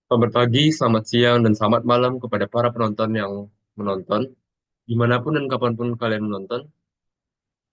Selamat pagi, selamat siang, dan selamat malam kepada para penonton yang menonton, dimanapun dan kapanpun kalian menonton.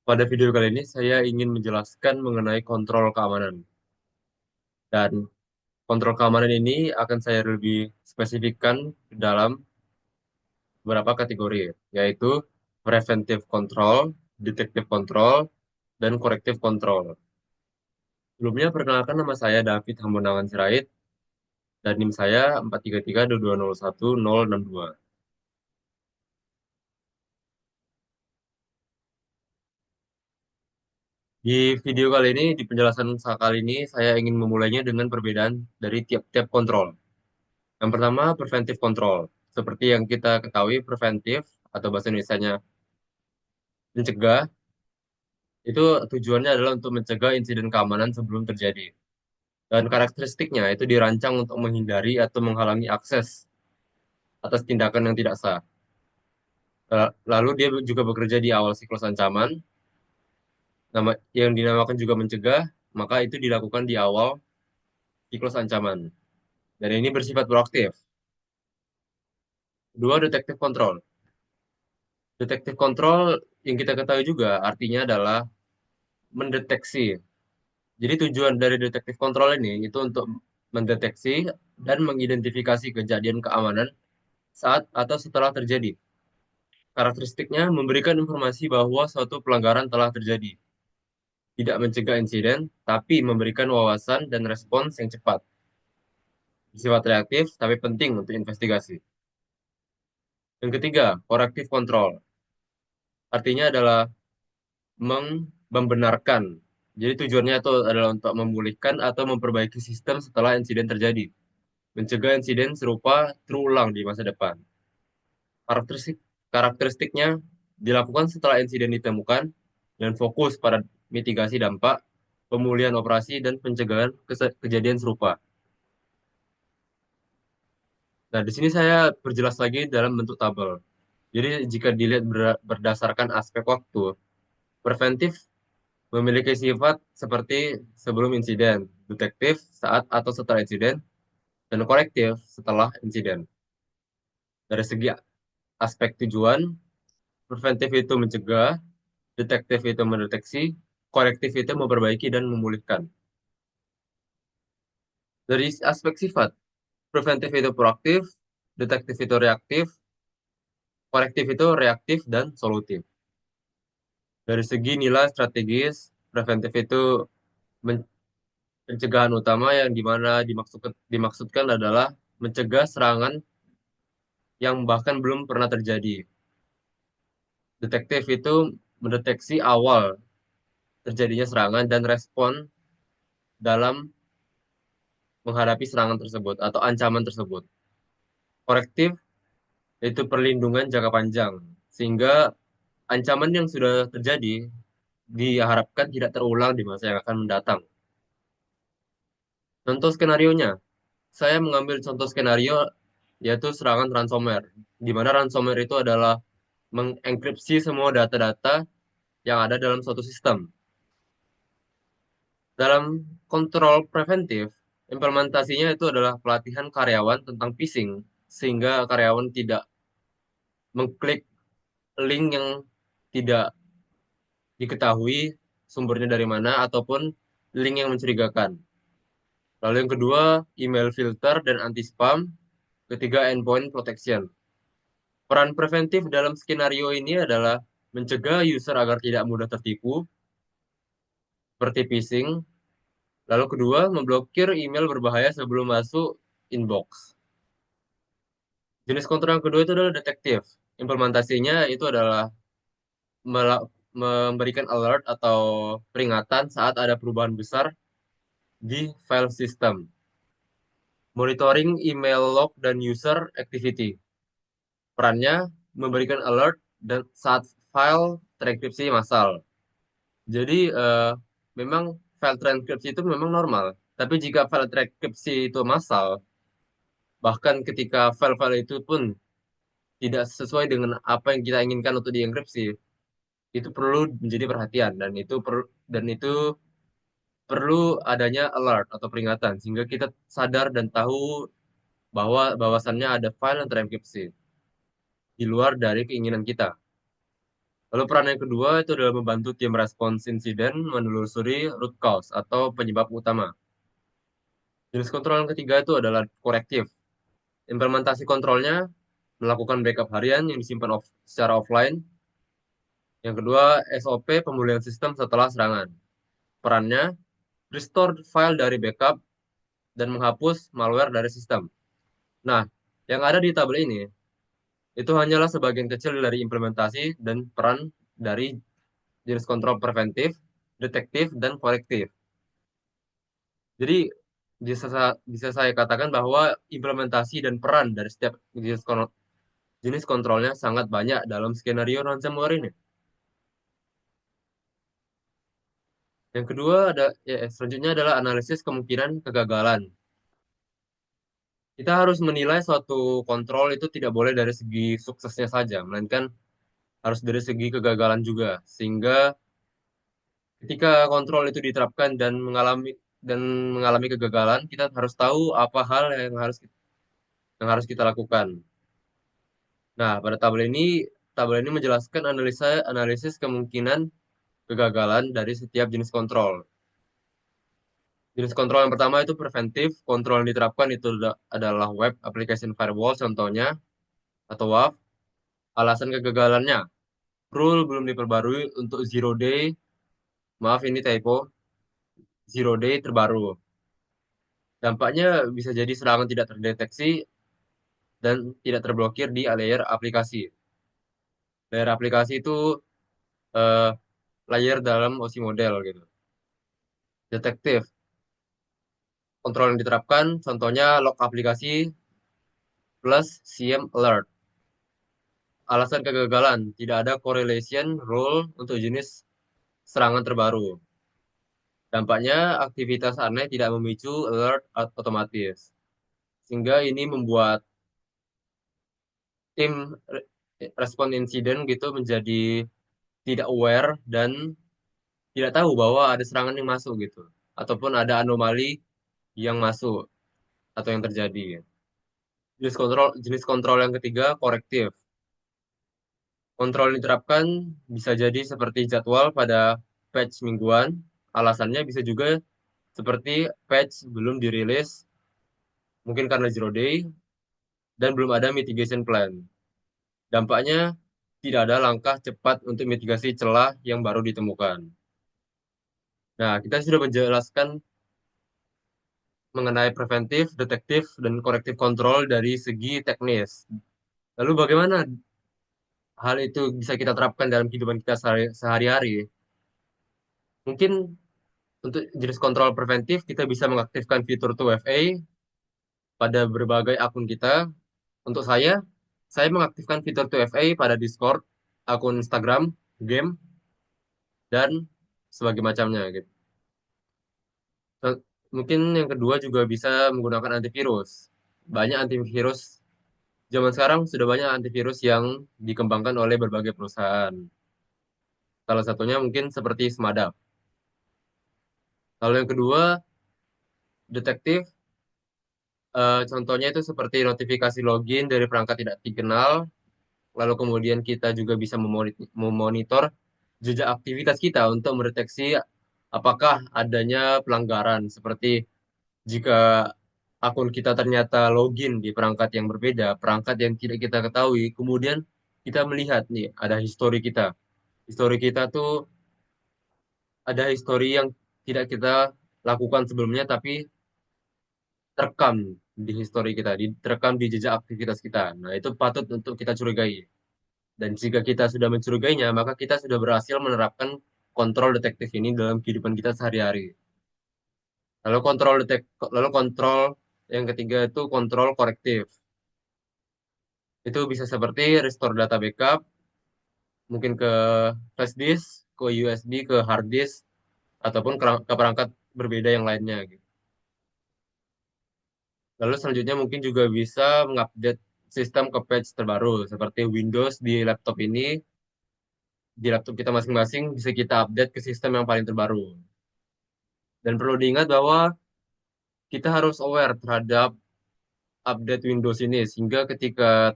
Pada video kali ini, saya ingin menjelaskan mengenai kontrol keamanan. Dan kontrol keamanan ini akan saya lebih spesifikkan dalam beberapa kategori, yaitu preventive control, detective control, dan corrective control. Sebelumnya, perkenalkan nama saya David Hamonangan Sirait, dan NIM saya 43322010062. Di video kali ini, di penjelasan kali ini, saya ingin memulainya dengan perbedaan dari tiap-tiap kontrol. Yang pertama, preventive control. Seperti yang kita ketahui, preventif atau bahasa Indonesianya mencegah, itu tujuannya adalah untuk mencegah insiden keamanan sebelum terjadi. Dan karakteristiknya itu dirancang untuk menghindari atau menghalangi akses atas tindakan yang tidak sah. Lalu dia juga bekerja di awal siklus ancaman, yang dinamakan juga mencegah, maka itu dilakukan di awal siklus ancaman. Dan ini bersifat proaktif. Dua, detektif kontrol. Detektif kontrol yang kita ketahui juga artinya adalah mendeteksi. Jadi tujuan dari detektif kontrol ini itu untuk mendeteksi dan mengidentifikasi kejadian keamanan saat atau setelah terjadi. Karakteristiknya memberikan informasi bahwa suatu pelanggaran telah terjadi. Tidak mencegah insiden, tapi memberikan wawasan dan respons yang cepat. Bersifat reaktif, tapi penting untuk investigasi. Yang ketiga, corrective control. Artinya adalah membenarkan. Jadi tujuannya itu adalah untuk memulihkan atau memperbaiki sistem setelah insiden terjadi, mencegah insiden serupa terulang di masa depan. Karakteristik karakteristiknya dilakukan setelah insiden ditemukan dan fokus pada mitigasi dampak, pemulihan operasi dan pencegahan kejadian serupa. Nah, di sini saya perjelas lagi dalam bentuk tabel. Jadi jika dilihat berdasarkan aspek waktu, preventif memiliki sifat seperti sebelum insiden, detektif saat atau setelah insiden, dan korektif setelah insiden. Dari segi aspek tujuan, preventif itu mencegah, detektif itu mendeteksi, korektif itu memperbaiki dan memulihkan. Dari aspek sifat, preventif itu proaktif, detektif itu reaktif, korektif itu reaktif dan solutif. Dari segi nilai strategis, preventif itu pencegahan utama yang dimana dimaksudkan adalah mencegah serangan yang bahkan belum pernah terjadi. Detektif itu mendeteksi awal terjadinya serangan dan respon dalam menghadapi serangan tersebut atau ancaman tersebut. Korektif itu perlindungan jangka panjang, sehingga ancaman yang sudah terjadi diharapkan tidak terulang di masa yang akan mendatang. Contoh skenarionya, saya mengambil contoh skenario yaitu serangan ransomware, di mana ransomware itu adalah mengenkripsi semua data-data yang ada dalam suatu sistem. Dalam kontrol preventif, implementasinya itu adalah pelatihan karyawan tentang phishing, sehingga karyawan tidak mengklik link yang tidak diketahui sumbernya dari mana, ataupun link yang mencurigakan. Lalu yang kedua, email filter dan anti-spam. Ketiga, endpoint protection. Peran preventif dalam skenario ini adalah mencegah user agar tidak mudah tertipu, seperti phishing. Lalu kedua, memblokir email berbahaya sebelum masuk inbox. Jenis kontrol yang kedua itu adalah detektif. Implementasinya itu adalah memberikan alert atau peringatan saat ada perubahan besar di file system. Monitoring email log dan user activity. Perannya memberikan alert dan saat file terenkripsi massal. Jadi memang file transkripsi itu memang normal. Tapi jika file transkripsi itu massal, bahkan ketika file-file itu pun tidak sesuai dengan apa yang kita inginkan untuk dienkripsi, itu perlu menjadi perhatian dan itu perlu adanya alert atau peringatan sehingga kita sadar dan tahu bahwa bahwasannya ada file yang terenkripsi di luar dari keinginan kita. Lalu peran yang kedua itu adalah membantu tim respons insiden menelusuri root cause atau penyebab utama. Jenis kontrol yang ketiga itu adalah korektif. Implementasi kontrolnya melakukan backup harian yang disimpan secara offline. Yang kedua, SOP pemulihan sistem setelah serangan. Perannya, restore file dari backup dan menghapus malware dari sistem. Nah, yang ada di tabel ini itu hanyalah sebagian kecil dari implementasi dan peran dari jenis kontrol preventif, detektif, dan korektif. Jadi bisa saya katakan bahwa implementasi dan peran dari setiap jenis kontrolnya sangat banyak dalam skenario ransomware ini. Yang kedua selanjutnya adalah analisis kemungkinan kegagalan. Kita harus menilai suatu kontrol itu tidak boleh dari segi suksesnya saja, melainkan harus dari segi kegagalan juga. Sehingga ketika kontrol itu diterapkan dan mengalami kegagalan, kita harus tahu apa hal yang harus kita lakukan. Nah, pada tabel ini menjelaskan analisis kemungkinan kegagalan dari setiap jenis kontrol. Jenis kontrol yang pertama itu preventif. Kontrol yang diterapkan itu adalah Web Application Firewall contohnya, atau WAF. Alasan kegagalannya, rule belum diperbarui untuk zero day. Maaf ini typo, zero day terbaru. Dampaknya bisa jadi serangan tidak terdeteksi dan tidak terblokir di layer aplikasi. Layer aplikasi itu eh, layer dalam OSI model gitu. Detektif. Kontrol yang diterapkan, contohnya log aplikasi plus CM alert. Alasan kegagalan, tidak ada correlation rule untuk jenis serangan terbaru. Dampaknya, aktivitas aneh tidak memicu alert otomatis. Sehingga ini membuat tim respon insiden gitu menjadi tidak aware dan tidak tahu bahwa ada serangan yang masuk gitu. Ataupun ada anomali yang masuk atau yang terjadi. Jenis kontrol yang ketiga, korektif. Kontrol yang diterapkan bisa jadi seperti jadwal pada patch mingguan. Alasannya bisa juga seperti patch belum dirilis, mungkin karena zero day, dan belum ada mitigation plan. Dampaknya tidak ada langkah cepat untuk mitigasi celah yang baru ditemukan. Nah, kita sudah menjelaskan mengenai preventif, detektif, dan korektif kontrol dari segi teknis. Lalu bagaimana hal itu bisa kita terapkan dalam kehidupan kita sehari-hari? Mungkin untuk jenis kontrol preventif, kita bisa mengaktifkan fitur 2FA pada berbagai akun kita. Untuk saya mengaktifkan fitur 2FA pada Discord, akun Instagram, game, dan sebagai macamnya gitu. Eh, Mungkin yang kedua juga bisa menggunakan antivirus. Banyak antivirus zaman sekarang sudah banyak antivirus yang dikembangkan oleh berbagai perusahaan. Salah satunya mungkin seperti Smadap. Lalu yang kedua, detektif. Contohnya itu seperti notifikasi login dari perangkat tidak dikenal. Lalu kemudian kita juga bisa memonitor jejak aktivitas kita untuk mendeteksi apakah adanya pelanggaran. Seperti jika akun kita ternyata login di perangkat yang berbeda, perangkat yang tidak kita ketahui, kemudian kita melihat nih ada histori kita. Histori kita tuh ada histori yang tidak kita lakukan sebelumnya, tapi terekam di histori kita, terekam di jejak aktivitas kita. Nah, itu patut untuk kita curigai. Dan jika kita sudah mencurigainya, maka kita sudah berhasil menerapkan kontrol detektif ini dalam kehidupan kita sehari-hari. Lalu kontrol yang ketiga itu kontrol korektif. Itu bisa seperti restore data backup, mungkin ke flash disk, ke USB, ke hard disk, ataupun ke perangkat berbeda yang lainnya gitu. Lalu selanjutnya mungkin juga bisa mengupdate sistem ke patch terbaru, seperti Windows di laptop kita masing-masing bisa kita update ke sistem yang paling terbaru. Dan perlu diingat bahwa kita harus aware terhadap update Windows ini sehingga ketika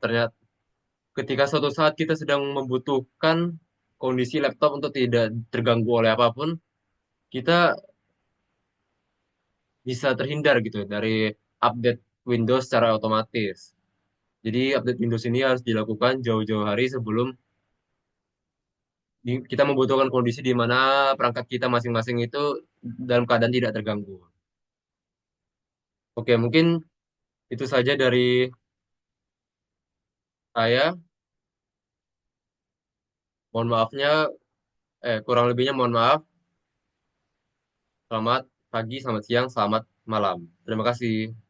suatu saat kita sedang membutuhkan kondisi laptop untuk tidak terganggu oleh apapun, kita bisa terhindar gitu dari update Windows secara otomatis. Jadi update Windows ini harus dilakukan jauh-jauh hari sebelum kita membutuhkan kondisi di mana perangkat kita masing-masing itu dalam keadaan tidak terganggu. Oke, mungkin itu saja dari saya. Mohon maafnya, kurang lebihnya mohon maaf. Selamat pagi, selamat siang, selamat malam. Terima kasih.